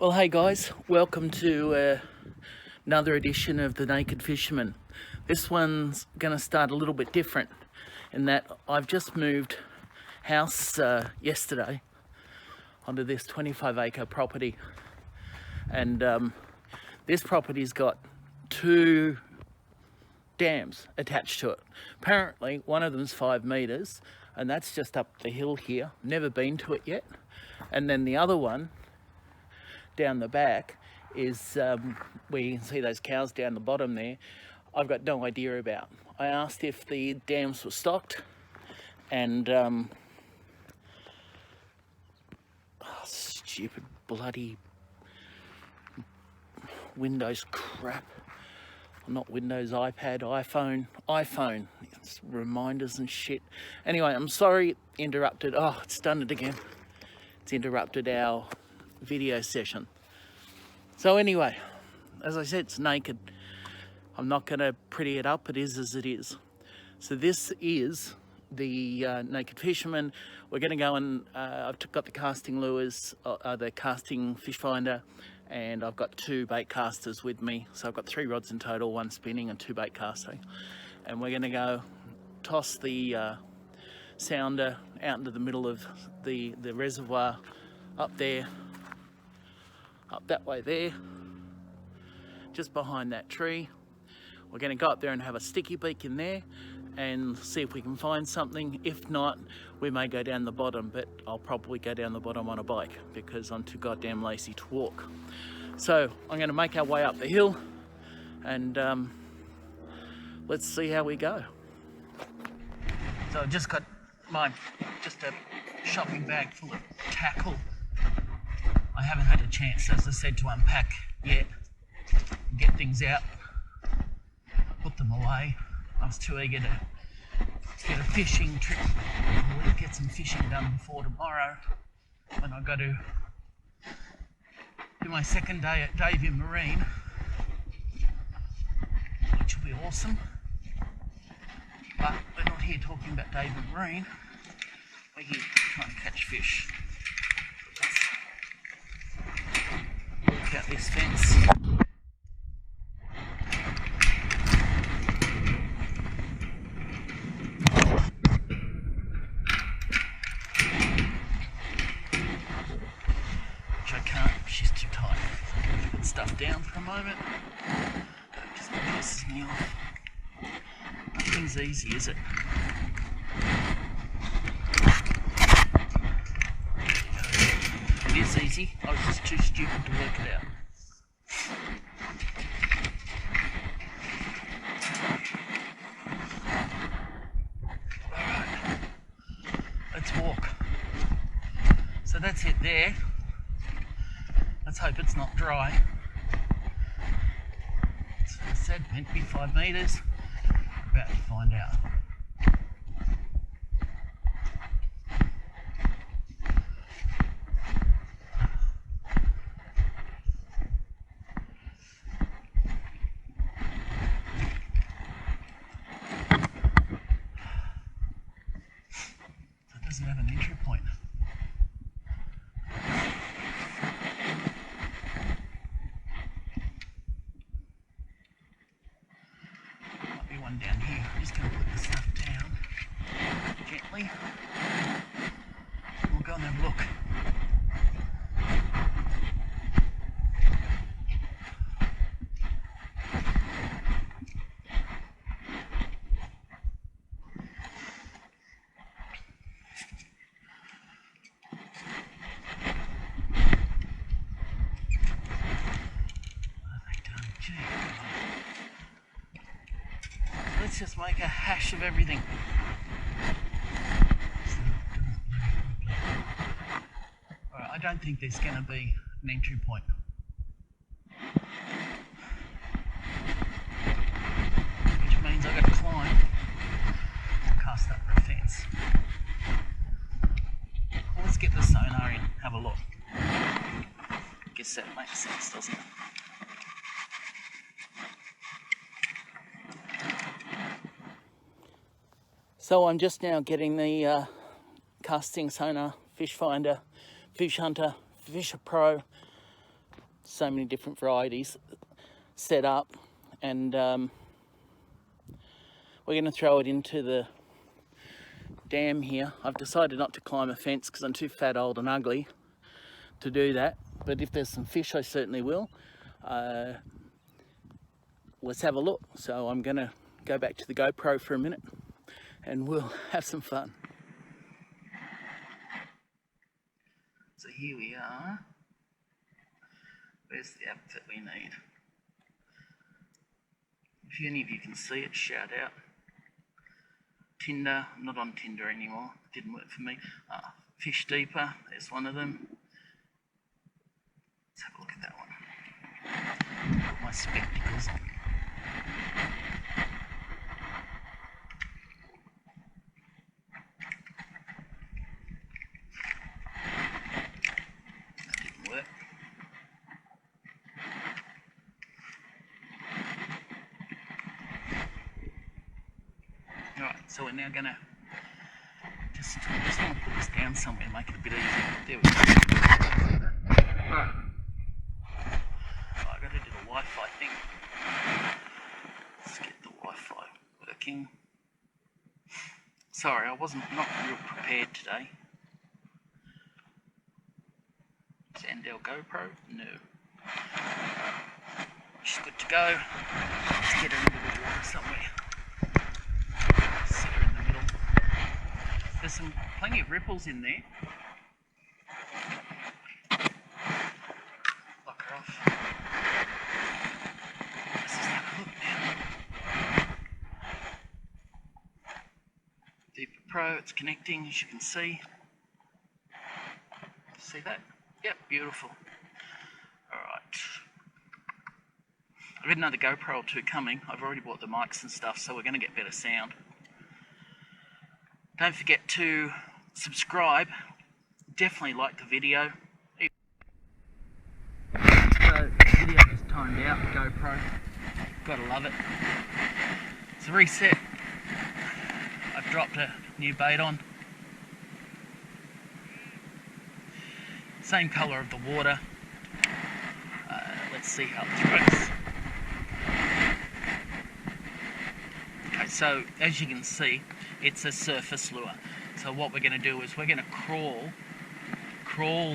Well, hey guys, welcome to another edition of The Naked Fisherman. This one's going to start a little bit different in that I've just moved house yesterday onto this 25-acre property, and this property's got two dams attached to it. Apparently one of them's 5 meters, and that's just up the hill here. Never been to it yet. And then the other one down the back is where you can see those cows down the bottom there. I've got no idea about. I asked if the dams were stocked, and stupid bloody Windows crap. Not Windows, iPad, iPhone. It's reminders and shit. Anyway, I'm sorry it interrupted. Oh, it's done it again. It's interrupted our video session. So anyway, as I said, it's naked. I'm not going to pretty it up. It is as it is. So this is the Naked Fisherman. We're going to go and I've got the casting lures, the casting fish finder, and I've got 2 bait casters with me. So I've got 3 rods in total, 1 spinning and 2 bait casting. And we're going to go toss the sounder out into the middle of the reservoir up there, up that way there, just behind that tree. We're going to go up there and have a sticky beak in there and see if we can find something. If not, we may go down the bottom, but I'll probably go down the bottom on a bike because I'm too goddamn lazy to walk. So I'm going to make our way up the hill, and let's see how we go. So I've just got just a shopping bag full of tackle. I haven't had a chance, as I said, to unpack yet, get things out, put them away. I was too eager to get a fishing trip, get some fishing done before tomorrow, when I got to do my second day at Davey Marine, which will be awesome. But we're not here talking about Davey Marine, we're here trying to catch fish. Work out this fence. Which I can't, she's too tight. Put stuff down for a moment. That just pisses me off. Nothing's easy, is it? It is easy, I was just too stupid to work it out. Alright, let's walk. So that's it there. Let's hope it's not dry. As I said, meant to be 5 meters. We're about to find out. Doesn't have an entry point. Might be one down here. I'm just going to put the stuff down gently. We'll go and have a look. Let's just make a hash of everything. Alright, I don't think there's going to be an entry point. Which means I've got to climb and cast up the fence. Well, let's get the sonar in, have a look. Guess that makes sense, doesn't it? So I'm just now getting the casting sonar, fish finder, fish hunter, Fisher Pro so many different varieties set up, and we're going to throw it into the dam here. I've decided not to climb a fence because I'm too fat, old and ugly to do that, but if there's some fish I certainly will. Let's have a look. So I'm going to go back to the GoPro for a minute and we'll have some fun. So here we are. Where's the outfit we need? If any of you can see it, shout out. Tinder, I'm not on Tinder anymore, didn't work for me. Fish Deeper, there's one of them. Let's have a look at that one. Put my spectacles on. That didn't work. Alright, so we're now gonna just want to put this down somewhere, make it a bit easier. There we go. Right. Oh, I gotta do the Wi-Fi thing. Let's get the Wi-Fi working. Sorry, I wasn't not real prepared today. Sandel GoPro? No. She's good to go. Let's get her into the water somewhere. Sit her in the middle. There's plenty of ripples in there. Lock her off. Let's just have a look now. Deeper Pro, it's connecting as you can see. See that? Yep, beautiful. Alright. I've got another GoPro or two coming. I've already bought the mics and stuff, so we're going to get better sound. Don't forget to subscribe. Definitely like the video. So, the video is timed out, GoPro. Gotta love it. It's a reset. I've dropped a new bait on. Same colour of the water. Let's see how it throws. Okay, so as you can see, it's a surface lure. So what we're going to do is we're going to crawl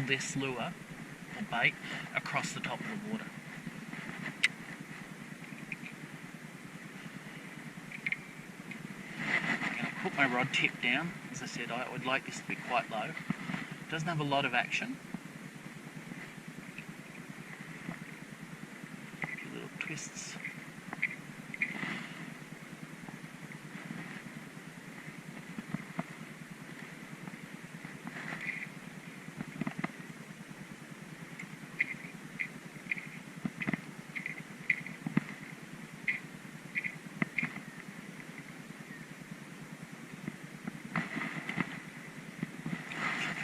this lure or bait across the top of the water. I'm going to put my rod tip down. As I said, I would like this to be quite low. It doesn't have a lot of action. A few little twists.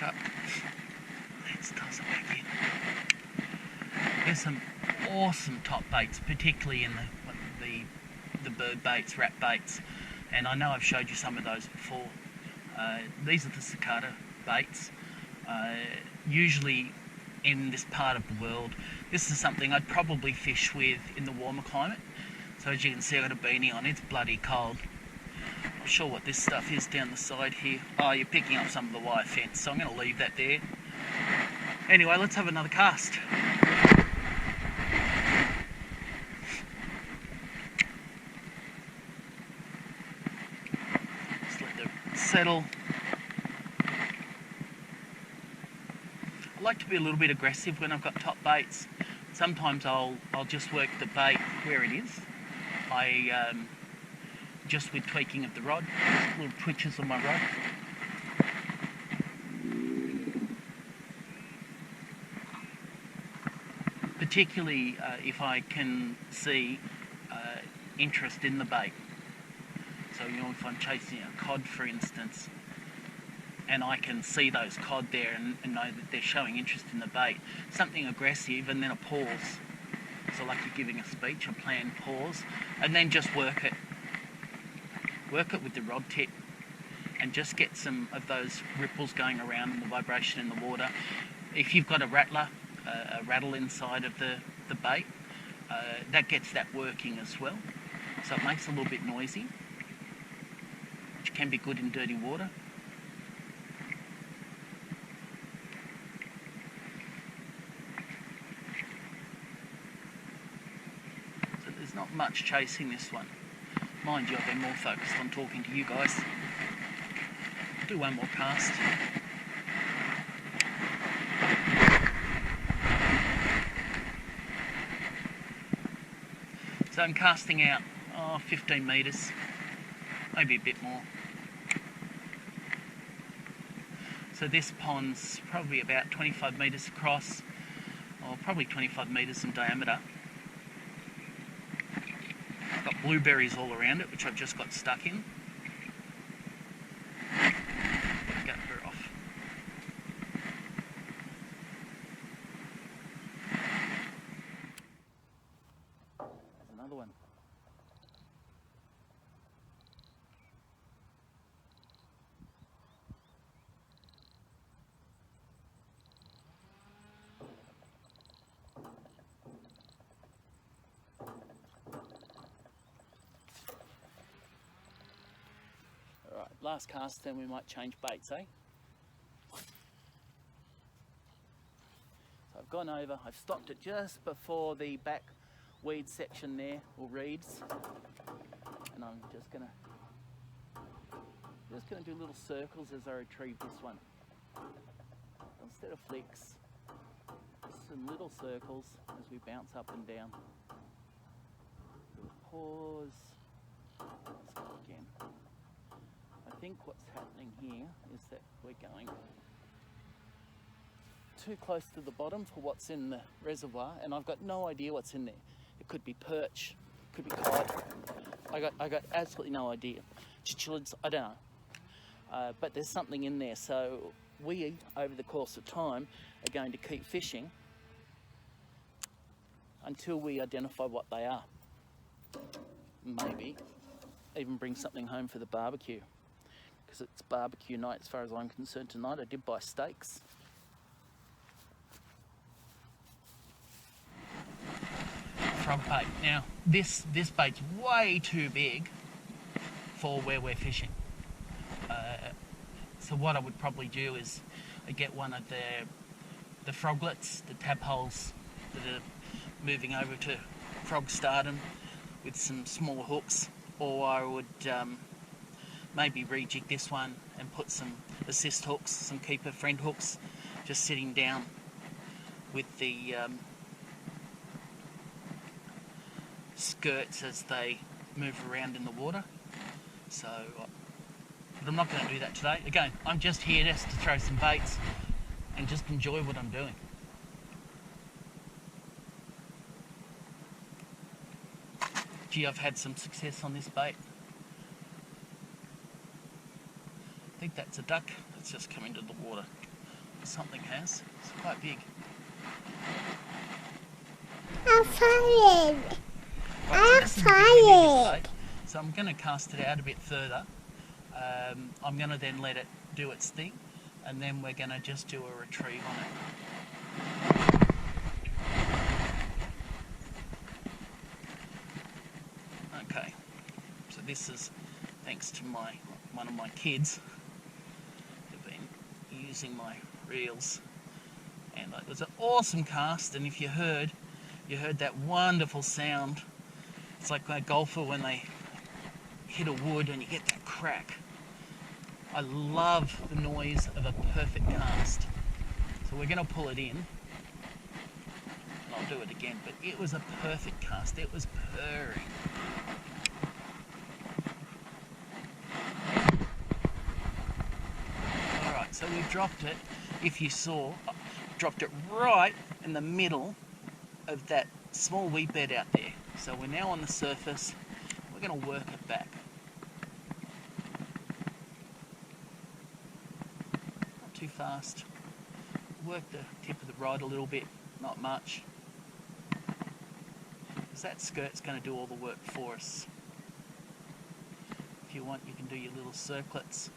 Up. Let's toss it back in. There's some awesome top baits, particularly in the bird baits, rat baits, and I know I've showed you some of those before. These are the cicada baits. Usually in this part of the world, this is something I'd probably fish with in the warmer climate. So as you can see, I've got a beanie on. It's bloody cold. Not sure what this stuff is down the side here. Oh, you're picking up some of the wire fence, so I'm going to leave that there. Anyway, let's have another cast. Just let it settle. I like to be a little bit aggressive when I've got top baits. Sometimes I'll just work the bait where it is. Just with tweaking of the rod, little twitches on my rod. Particularly if I can see interest in the bait. So, you know, if I'm chasing a cod, for instance, and I can see those cod there and know that they're showing interest in the bait, something aggressive, and then a pause. So like you're giving a speech, a planned pause, and then just work it. Work it with the rod tip and just get some of those ripples going around and the vibration in the water. If you've got a rattler, a rattle inside of the bait. That gets that working as well. So it makes it a little bit noisy, which can be good in dirty water. So there's not much chasing this one. Mind you, I've been more focused on talking to you guys. Do one more cast. So I'm casting out 15 metres, maybe a bit more. So this pond's probably about 25 metres across, or probably 25 metres in diameter. It's got blueberries all around it, which I've just got stuck in. Get her off. There's another one. Alright, last cast, then we might change baits, eh? So I've gone over, I've stopped it just before the back weed section there, or reeds, and I'm just gonna do little circles as I retrieve this one. Instead of flicks, just some little circles as we bounce up and down. Pause. Let's go again. I think what's happening here is that we're going too close to the bottom for what's in the reservoir, and I've got no idea what's in there. It could be perch, could be cod. I got absolutely no idea. Chinchillids, I don't know. But there's something in there, so we, over the course of time, are going to keep fishing until we identify what they are. Maybe even bring something home for the barbecue, because it's barbecue night as far as I'm concerned tonight. I did buy steaks. Frog bait. Now this bait's way too big for where we're fishing. So what I would probably do is I get one of the froglets, the tadpoles that are moving over to frog stardom, with some small hooks, or I would maybe rejig this one and put some assist hooks, some keeper friend hooks, just sitting down with the skirts as they move around in the water. So, but I'm not going to do that today. Again, I'm just here just to throw some baits and just enjoy what I'm doing. Gee, I've had some success on this bait. I think that's a duck that's just come into the water. Something has. It's quite big. I'm tired. Right, so I'm tired. So I'm going to cast it out a bit further. I'm going to then let it do its thing, and then we're going to just do a retrieve on it. Okay, so this is thanks to one of my kids who've been using my reels, and it was an awesome cast. And if you heard that wonderful sound. It's like a golfer when they hit a wood and you get that crack. I love the noise of a perfect cast. So we're going to pull it in. And I'll do it again, but it was a perfect cast. It was purring. Alright, so we've dropped it, if you saw, dropped it right in the middle of that small weed bed out there. So we're now on the surface. We're going to work it back. Not too fast. Work the tip of the rod a little bit, not much. Because that skirt's going to do all the work for us. If you want, you can do your little circlets.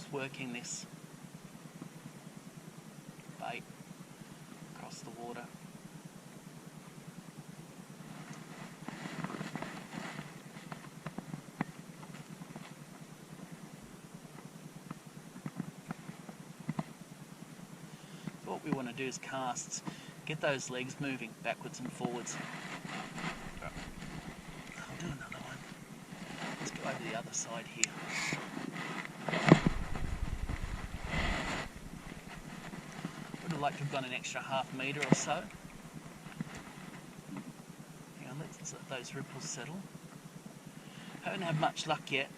just working this bait across the water. So what we want to do is cast, get those legs moving backwards and forwards. I'll do another one. Let's go over the other side here. Would have liked to have gone an extra half metre or so. Hang on, let's let those ripples settle. Haven't had much luck yet,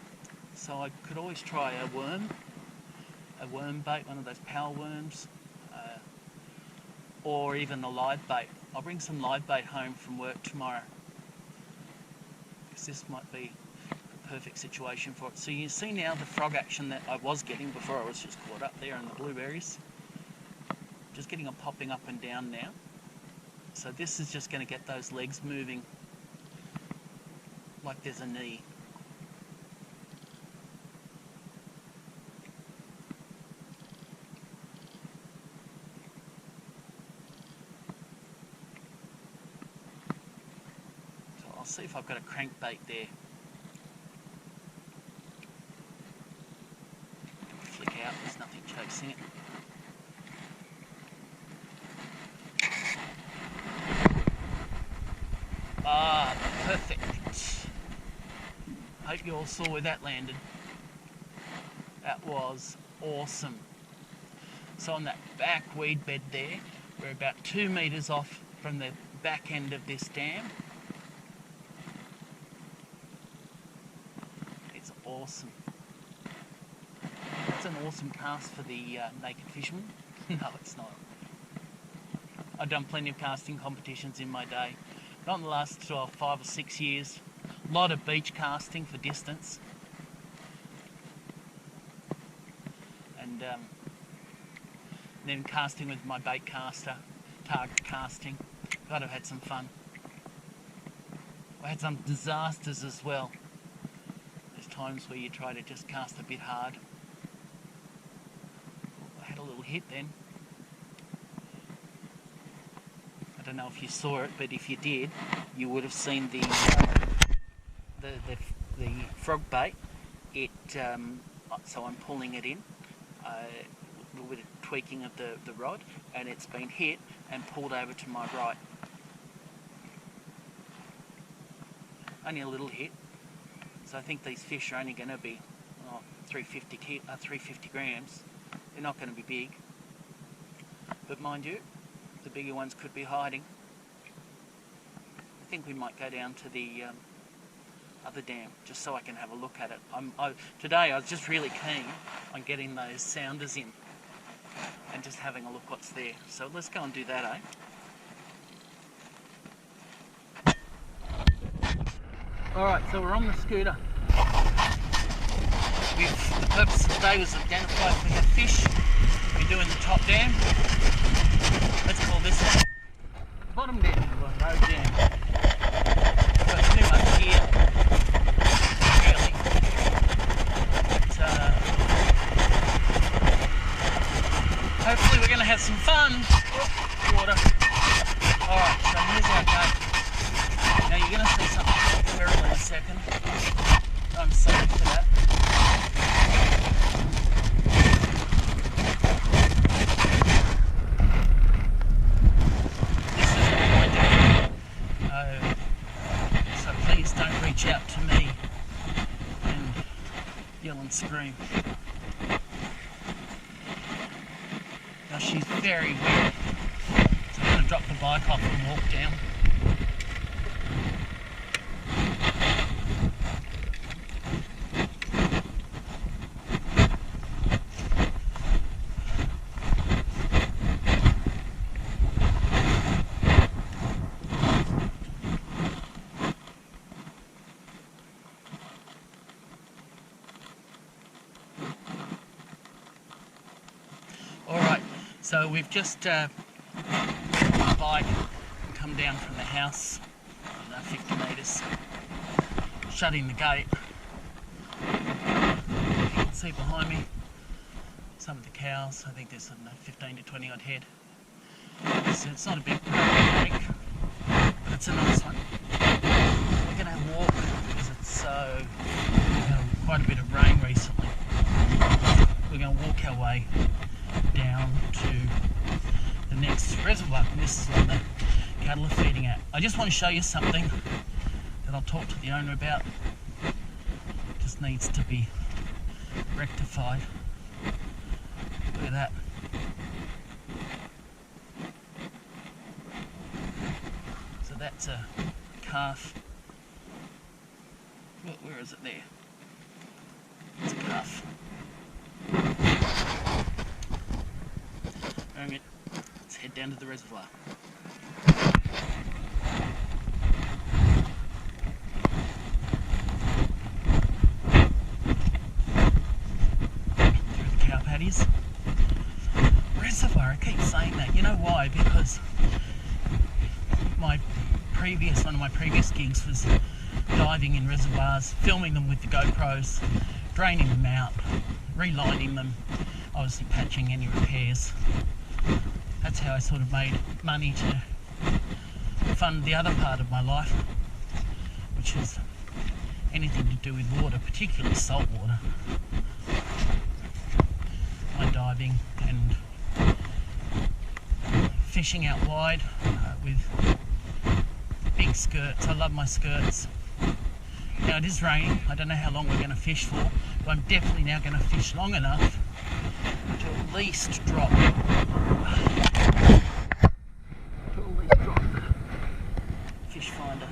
so I could always try a worm bait, one of those power worms, or even a live bait. I'll bring some live bait home from work tomorrow, because this might be the perfect situation for it. So you see now the frog action that I was getting before I was just caught up there in the blueberries. Just getting them popping up and down now. So this is just going to get those legs moving like there's a knee. So I'll see if I've got a crankbait there. It'll flick out, there's nothing chasing it. Ah, perfect. Hope you all saw where that landed. That was awesome. So on that back weed bed there, we're about 2 metres off from the back end of this dam. It's awesome. It's an awesome cast for the naked fisherman. No, it's not. I've done plenty of casting competitions in my day. Not in the last 5 or 6 years. A lot of beach casting for distance. And then casting with my bait caster, target casting. God, I've had some fun. I had some disasters as well. There's times where you try to just cast a bit hard. I had a little hit then. I don't know if you saw it, but if you did, you would have seen the frog bait. So I'm pulling it in with a tweaking of the rod, and it's been hit and pulled over to my right. Only a little hit. So I think these fish are only going to be 350 grams. They're not going to be big. But mind you, the bigger ones could be hiding. I think we might go down to the other dam just so I can have a look at it. Today I was just really keen on getting those sounders in and just having a look what's there. So let's go and do that, eh? Alright, so we're on the scooter. The purpose of today was to identify if we have fish. We're doing the top dam. Let's call this one the bottom dam, the road dam. So it's too much here, really. But, hopefully we're going to have some fun. Oh, water. Alright, so here's our bait. Now you're going to see something terrible in a second. I'm sorry for that. Reach out to me and yell and scream. Now she's very wet, so I'm going to drop the bike off and walk down. So we've just got the bike and come down from the house, 50 metres, shutting the gate. You can see behind me, some of the cows. I think there's 15 to 20 odd head. So it's not a big lake, but it's a nice one. We're going to walk because it's we've had quite a bit of rain recently. We're going to walk our way down to the next reservoir, and this is what the cattle are feeding at. I just want to show you something that I'll talk to the owner about. Just needs to be rectified. Look at that. So that's a calf. Where is it there? It's a calf. Let's head down to the reservoir. Through the cow patties. Reservoir, I keep saying that. You know why? Because one of my previous gigs was diving in reservoirs, filming them with the GoPros, draining them out, relining them, obviously patching any repairs. That's how I sort of made money to fund the other part of my life, which is anything to do with water, particularly salt water. My diving and fishing out wide with big skirts. I love my skirts. Now it is raining. I don't know how long we're going to fish for, but I'm definitely now going to fish long enough to at least drop fish finder.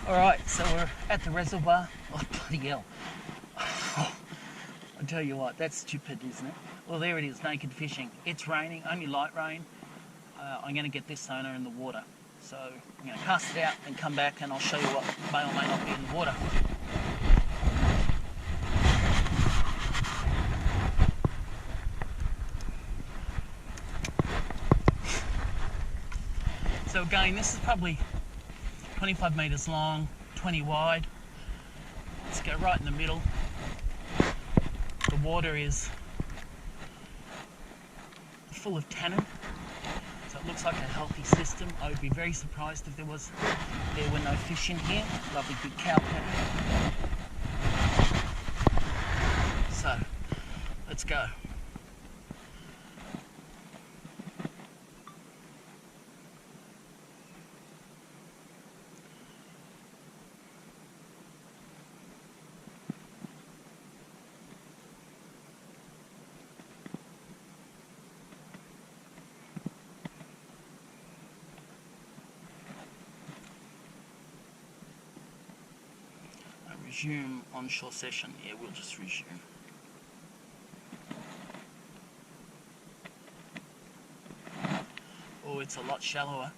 Alright, so we're at the reservoir. Oh, bloody hell. I'll tell you what, that's stupid, isn't it? Well, there it is, naked fishing. It's raining, only light rain. I'm going to get this sonar in the water. So I'm going to cast it out and come back and I'll show you what may or may not be in the water. So again, this is probably 25 metres long, 20 wide. Let's go right in the middle. The water is full of tannin, so it looks like a healthy system. I would be very surprised if there were no fish in here. Lovely big cow patty. So, let's go. Resume onshore session. Yeah, we'll just resume. Oh, it's a lot shallower.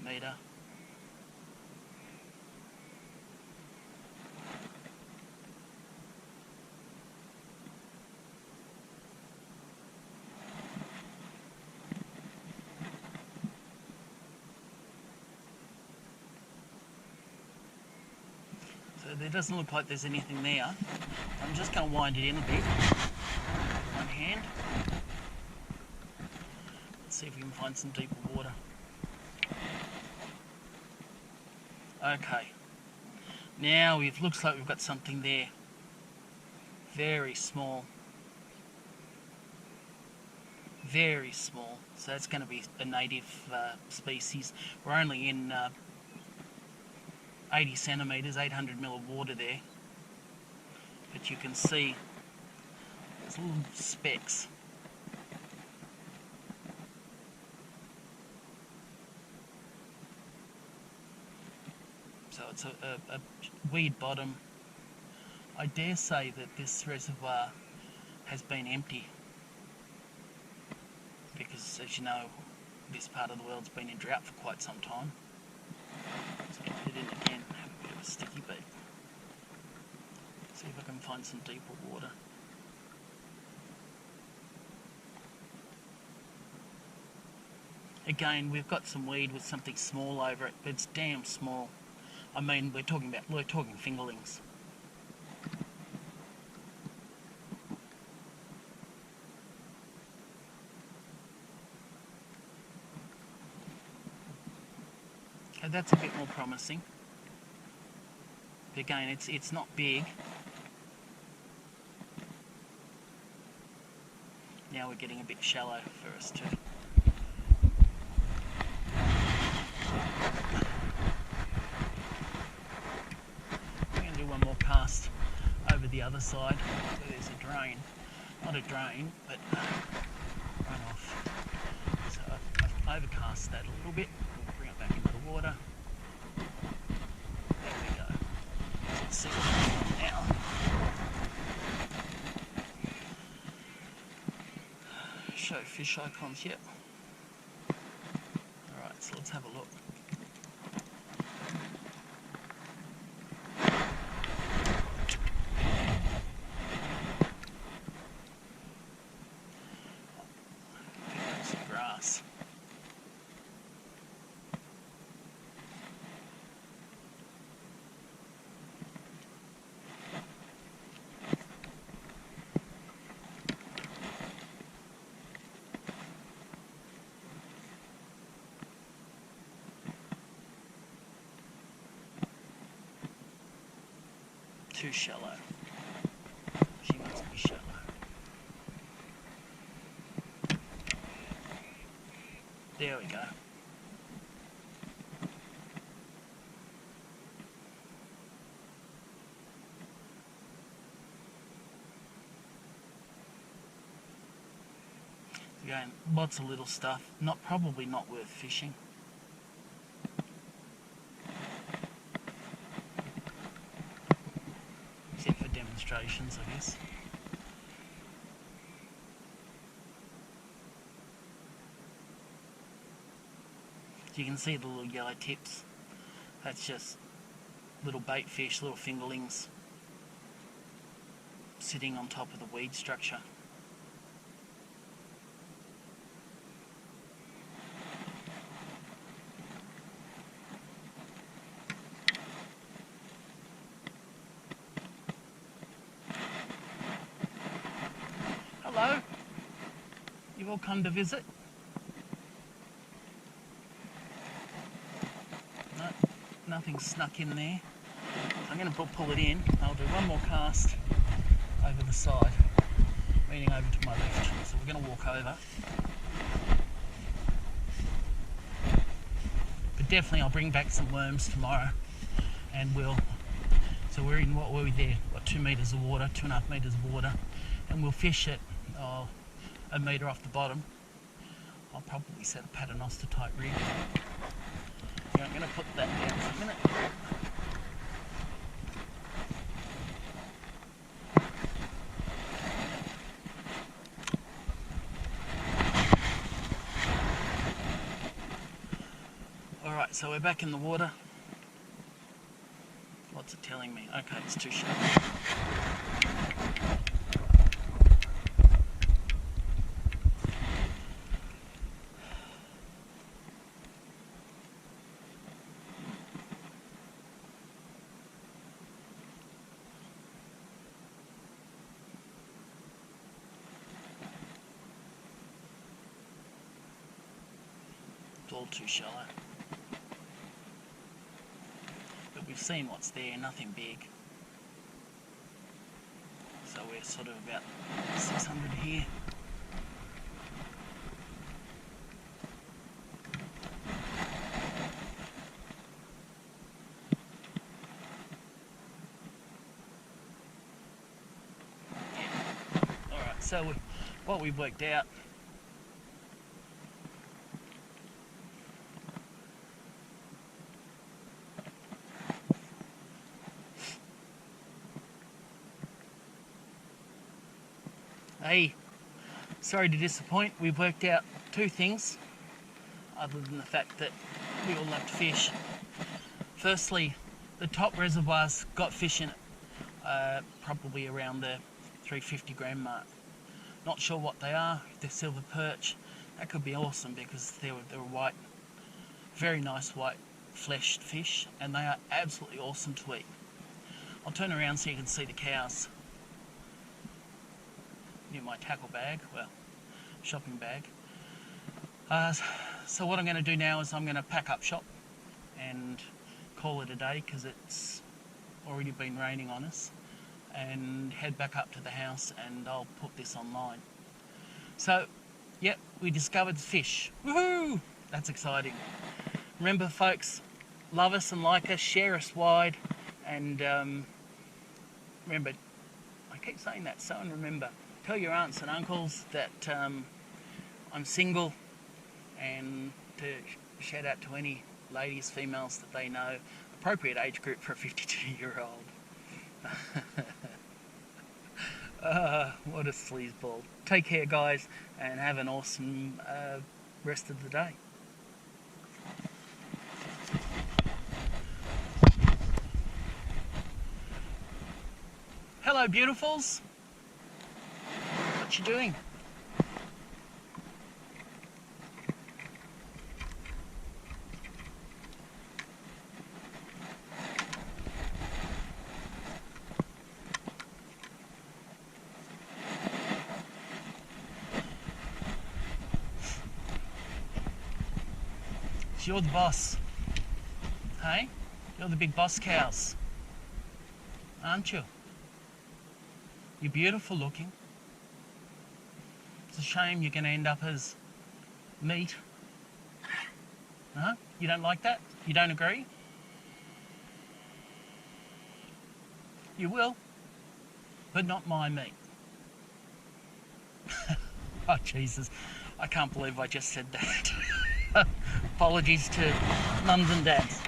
Meter. There doesn't look like there's anything there. I'm just going to wind it in a bit with one hand. Let's see if we can find some deeper water. Okay. Now it looks like we've got something there. Very small. Very small. So that's going to be a native species. We're only in 80 centimetres, 800 mil of water there, but you can see there's little specks. So it's a weed bottom. I dare say that this reservoir has been empty because, as you know, this part of the world's been in drought for quite some time. So I'll put it in again, have a bit of a sticky beak. See if I can find some deeper water. Again, we've got some weed with something small over it, but it's damn small. I mean, we're talking fingerlings. Okay, that's a bit more promising. But again, it's not big. Now we're getting a bit shallow for us too. I'm going to do one more cast over the other side where there's a drain. Not a drain, but runoff. So I've overcast that a little bit. We'll bring it back into the water. There we go. So let's see what's going on now. Show fish icons yet. Alright, so let's have a look. Pick up some grass. Too shallow. She must be shallow. There we go. Again, lots of little stuff. Probably not worth fishing. Except for demonstrations, I guess. You can see the little yellow tips. That's just little bait fish, little fingerlings sitting on top of the weed structure. Hello, you've all come to visit? No, nothing snuck in there. I'm going to pull it in. I'll do one more cast over the side, meaning over to my left. So we're going to walk over. But definitely I'll bring back some worms tomorrow, and so we're in, what were we there? What, 2 metres of water, 2.5 metres of water, and we'll fish it a metre off the bottom. I'll probably set a paternoster type rig. Yeah, I'm going to put that down for a minute. Alright, so we're back in the water. What's it telling me? Okay, it's too shallow. It's all too shallow. But we've seen what's there, nothing big. So we're sort of about 600 here. Yeah. Alright, so what we've worked out Hey, sorry to disappoint. We've worked out two things, other than the fact that we all love to fish. Firstly, the top reservoir's got fish in it, probably around the 350 gram mark. Not sure what they are. If they're silver perch, that could be awesome because they're white, very nice white fleshed fish, and they are absolutely awesome to eat. I'll turn around so you can see the cows near my tackle bag, well, shopping bag. So what I'm going to do now is I'm going to pack up shop and call it a day because it's already been raining on us, and head back up to the house and I'll put this online. So, yep, we discovered fish. Woohoo! That's exciting. Remember, folks, love us and like us, share us wide, and remember, I keep saying that, so and remember, tell your aunts and uncles that I'm single, and to shout out to any ladies, females that they know, appropriate age group for a 52-year-old. What a sleazeball. Take care, guys, and have an awesome rest of the day. Hello, beautifuls. What you doing? You're the boss. Hey? You're the big boss cows. Aren't you? You're beautiful looking. It's a shame you're going to end up as meat. Huh? You don't like that? You don't agree? You will, but not my meat. Oh, Jesus. I can't believe I just said that. Apologies to mums and dads.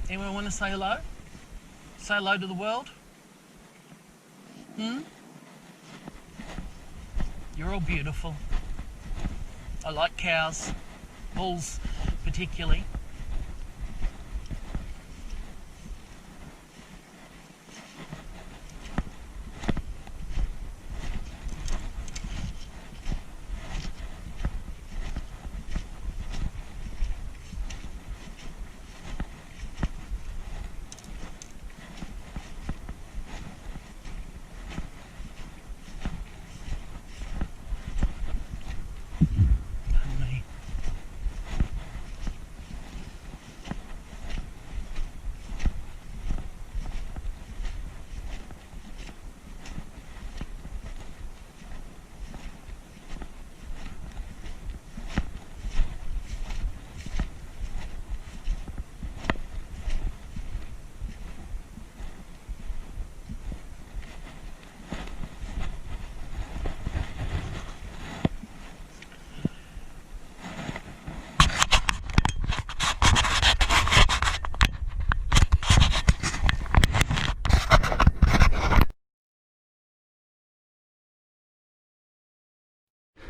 Anyone want to say hello? Say hello to the world? You're all beautiful. I like cows, bulls particularly.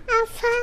I